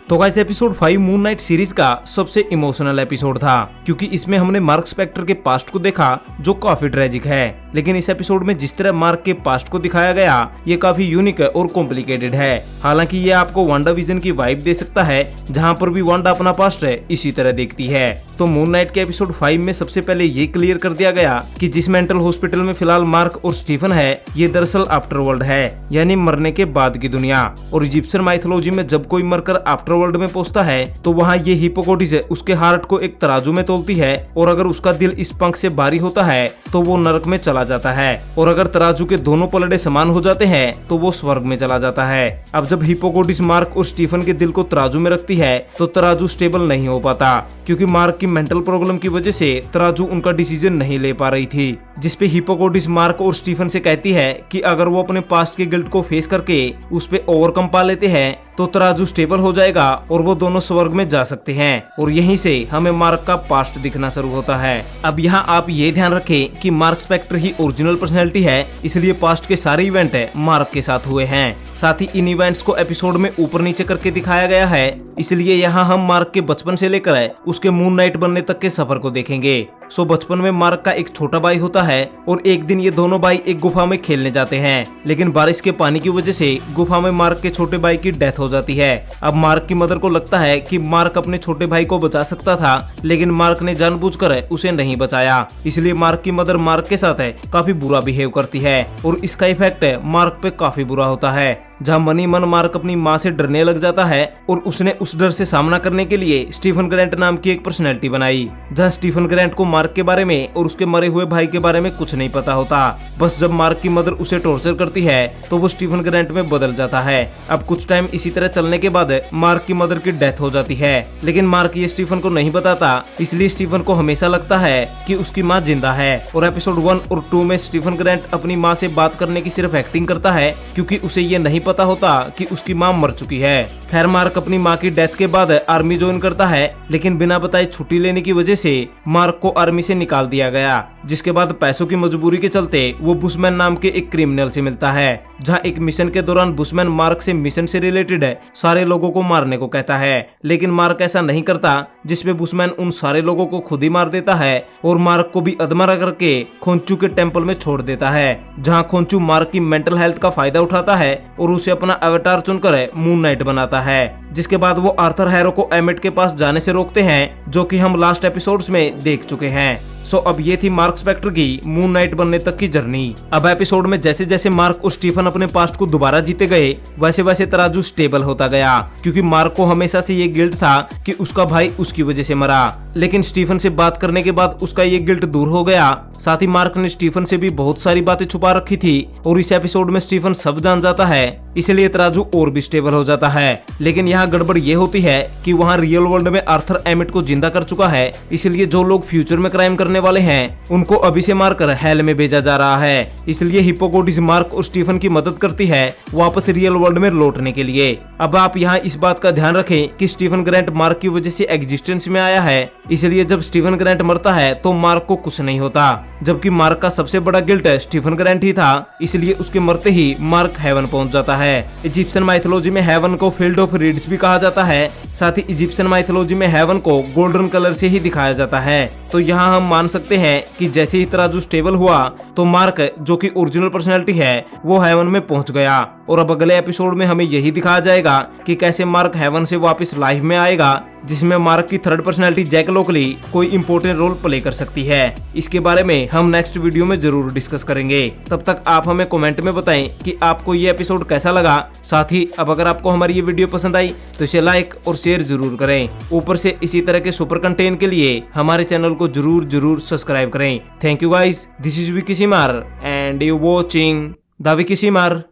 तो guys episode 5 moon night series का सबसे इमोशनल एपिसोड था, क्योंकि इसमें हमने मार्क स्पेक्टर के पास्ट को देखा जो काफी ट्रेजिक है। लेकिन इस एपिसोड में जिस तरह मार्क के पास्ट को दिखाया गया ये काफी यूनिक और कॉम्प्लिकेटेड है। हालांकि ये आपको वांडा विजन की वाइब दे सकता है, जहां पर भी वांडा अपना पास्ट है इसी तरह देखती है। तो मून नाइट के एपिसोड 5 में सबसे पहले ये क्लियर कर दिया गया कि जिस मेंटल हॉस्पिटल में फिलहाल मार्क और स्टीफन है ये दरअसल आफ्टर वर्ल्ड है, यानी मरने के बाद की दुनिया। और इजिप्शियन माइथोलॉजी में जब कोई मरकर आफ्टर वर्ल्ड में पहुंचता है तो वहाँ ये हिपोकोटिस उसके हार्ट को एक तराजू में तोलती है, और अगर उसका दिल इस पंख से भारी होता है तो वो नरक में चला जाता है, और अगर तराजू के दोनों पलड़े समान हो जाते हैं तो वो स्वर्ग में चला जाता है। अब जब हिपोकोटिस मार्क और स्टीफन के दिल को तराजू में रखती है तो तराजू स्टेबल नहीं हो पाता, क्योंकि मार्क की मेंटल प्रॉब्लम की वजह से तराजू उनका डिसीजन नहीं ले पा रही थी। जिसपे हिपोकोटिस मार्क और स्टीफन से कहती है कि अगर वो अपने पास्ट के गिल्ट को फेस करके उस पे ओवरकम पा लेते हैं तो तराजू स्टेबल हो जाएगा और वो दोनों स्वर्ग में जा सकते हैं। और यहीं से हमें मार्क का पास्ट दिखना शुरू होता है। अब यहाँ आप ये ध्यान रखें कि मार्क स्पेक्टर ही ओरिजिनल पर्सनैलिटी है, इसलिए पास्ट के सारे इवेंट मार्क के साथ हुए हैं। साथ ही इन इवेंट्स को एपिसोड में ऊपर नीचे करके दिखाया गया है, इसलिए यहाँ हम मार्क के बचपन से लेकर उसके मून नाइट बनने तक के सफर को देखेंगे। सो बचपन में मार्क का एक छोटा भाई होता है और एक दिन ये दोनों भाई एक गुफा में खेलने जाते हैं, लेकिन बारिश के पानी की वजह से गुफा में मार्क के छोटे भाई की डेथ हो जाती है। अब मार्क की मदर को लगता है कि मार्क अपने छोटे भाई को बचा सकता था, लेकिन मार्क ने जानबूझकर उसे नहीं बचाया, इसलिए मार्क की मदर मार्क के साथ काफी बुरा बिहेव करती है और इसका इफेक्ट मार्क पे काफी बुरा होता है। जहाँ मनी मन मार्क अपनी माँ से डरने लग जाता है और उसने उस डर से सामना करने के लिए स्टीफन ग्रैंट नाम की एक पर्सनैलिटी बनाई। जहाँ स्टीफन ग्रैंट को मार्क के बारे में और उसके मरे हुए भाई के बारे में कुछ नहीं पता होता। बस जब मार्क की मदर उसे टॉर्चर करती है तो वो स्टीफन ग्रैंट में बदल जाता है। अब कुछ टाइम इसी तरह चलने के बाद मार्क की मदर की डेथ हो जाती है, लेकिन मार्क ये स्टीफन को नहीं बताता, इसलिए स्टीफन को हमेशा लगता है कि उसकी माँ जिंदा है। और एपिसोड 1 और 2 में स्टीफन ग्रैंट अपनी माँ से बात करने की सिर्फ एक्टिंग करता है, क्योंकि उसे ये नहीं पता होता कि उसकी मां मर चुकी है। खैर मार्क अपनी मां की डेथ के बाद आर्मी ज्वाइन करता है, लेकिन बिना बताए छुट्टी लेने की वजह से मार्क को आर्मी से निकाल दिया गया। जिसके बाद पैसों की मजबूरी के चलते वो बुशमैन नाम के एक क्रिमिनल से मिलता है, जहां एक मिशन के दौरान बुशमैन मार्क से मिशन से रिलेटेड सारे लोगों को मारने को कहता है, लेकिन मार्क ऐसा नहीं करता, जिसपे बुशमैन उन सारे लोगों को खुद ही मार देता है और मार्क को भी अधमरा करके खोंचू के टेम्पल में छोड़ देता है, जहां खोंचू मार्क की मेंटल हेल्थ का फायदा उठाता है और उसे अपना अवतार चुनकर मून नाइट बनाता है। जिसके बाद वो आर्थर हैरो को एमिट के पास जाने से रोकते हैं, जो कि हम लास्ट एपिसोड्स में देख चुके हैं। सो अब ये थी मार्क स्पेक्टर की मून नाइट बनने तक की जर्नी। अब एपिसोड में जैसे जैसे मार्क और स्टीफन अपने पास्ट को दोबारा जीते गए, वैसे वैसे तराजू स्टेबल होता गया, क्योंकि मार्क को हमेशा से ये गिल्ट था कि उसका भाई उसकी वजह से मरा। लेकिन स्टीफन से बात करने के बाद उसका ये गिल्ट दूर हो गया। साथ ही मार्क ने स्टीफन से भी बहुत सारी बातें छुपा रखी थी और इस एपिसोड में स्टीफन सब जान जाता है, इसलिए तराजू और भी स्टेबल हो जाता है। लेकिन यहाँ गड़बड़ ये होती है कि वहाँ रियल वर्ल्ड में आर्थर एमिट को जिंदा कर चुका है, इसलिए जो लोग फ्यूचर में क्राइम करने वाले हैं उनको अभी से मारकर हेल में भेजा जा रहा है। इसलिए हिपोकोटिस मार्क और स्टीफन की मदद करती है वापस रियल वर्ल्ड में लौटने के लिए। अब आप यहाँ इस बात का ध्यान रखें कि स्टीफन ग्रैंट मार्क की वजह से एग्जिस्टेंस में आया है, इसलिए जब स्टीफन ग्रैंट मरता है तो मार्क को कुछ नहीं होता, जबकि मार्क का सबसे बड़ा गिल्ट स्टीफन ग्रैंट ही था, इसलिए उसके मरते ही मार्क हेवन पहुंच जाता है। इजिप्शियन माइथोलॉजी में हेवन को फील्ड ऑफ रीड्स भी कहा जाता है। साथ ही इजिप्शियन माइथोलॉजी में हेवन को गोल्डन कलर से ही दिखाया जाता है। तो यहाँ हम मान सकते हैं कि जैसे ही तराजू स्टेबल हुआ तो मार्क, जो कि ओरिजिनल पर्सनैलिटी है, वो हेवन में पहुंच गया। और अब अगले एपिसोड में हमें यही दिखाया जाएगा कि कैसे मार्क हेवन से वापस लाइफ में आएगा, जिसमें मार्क की थर्ड पर्सनैलिटी जैक लोकली कोई इंपॉर्टेंट रोल प्ले कर सकती है। इसके बारे में हम नेक्स्ट वीडियो में जरूर डिस्कस करेंगे। तब तक आप हमें कमेंट में बताएं कि आपको ये एपिसोड कैसा लगा। साथ ही अब अगर आपको हमारी ये वीडियो पसंद आई तो इसे लाइक और शेयर जरूर करें। ऊपर से इसी तरह के सुपर कंटेंट के लिए हमारे चैनल को जरूर सब्सक्राइब करें। Thank you guys, this is Vicky Simar and you watching the Vicky Simar.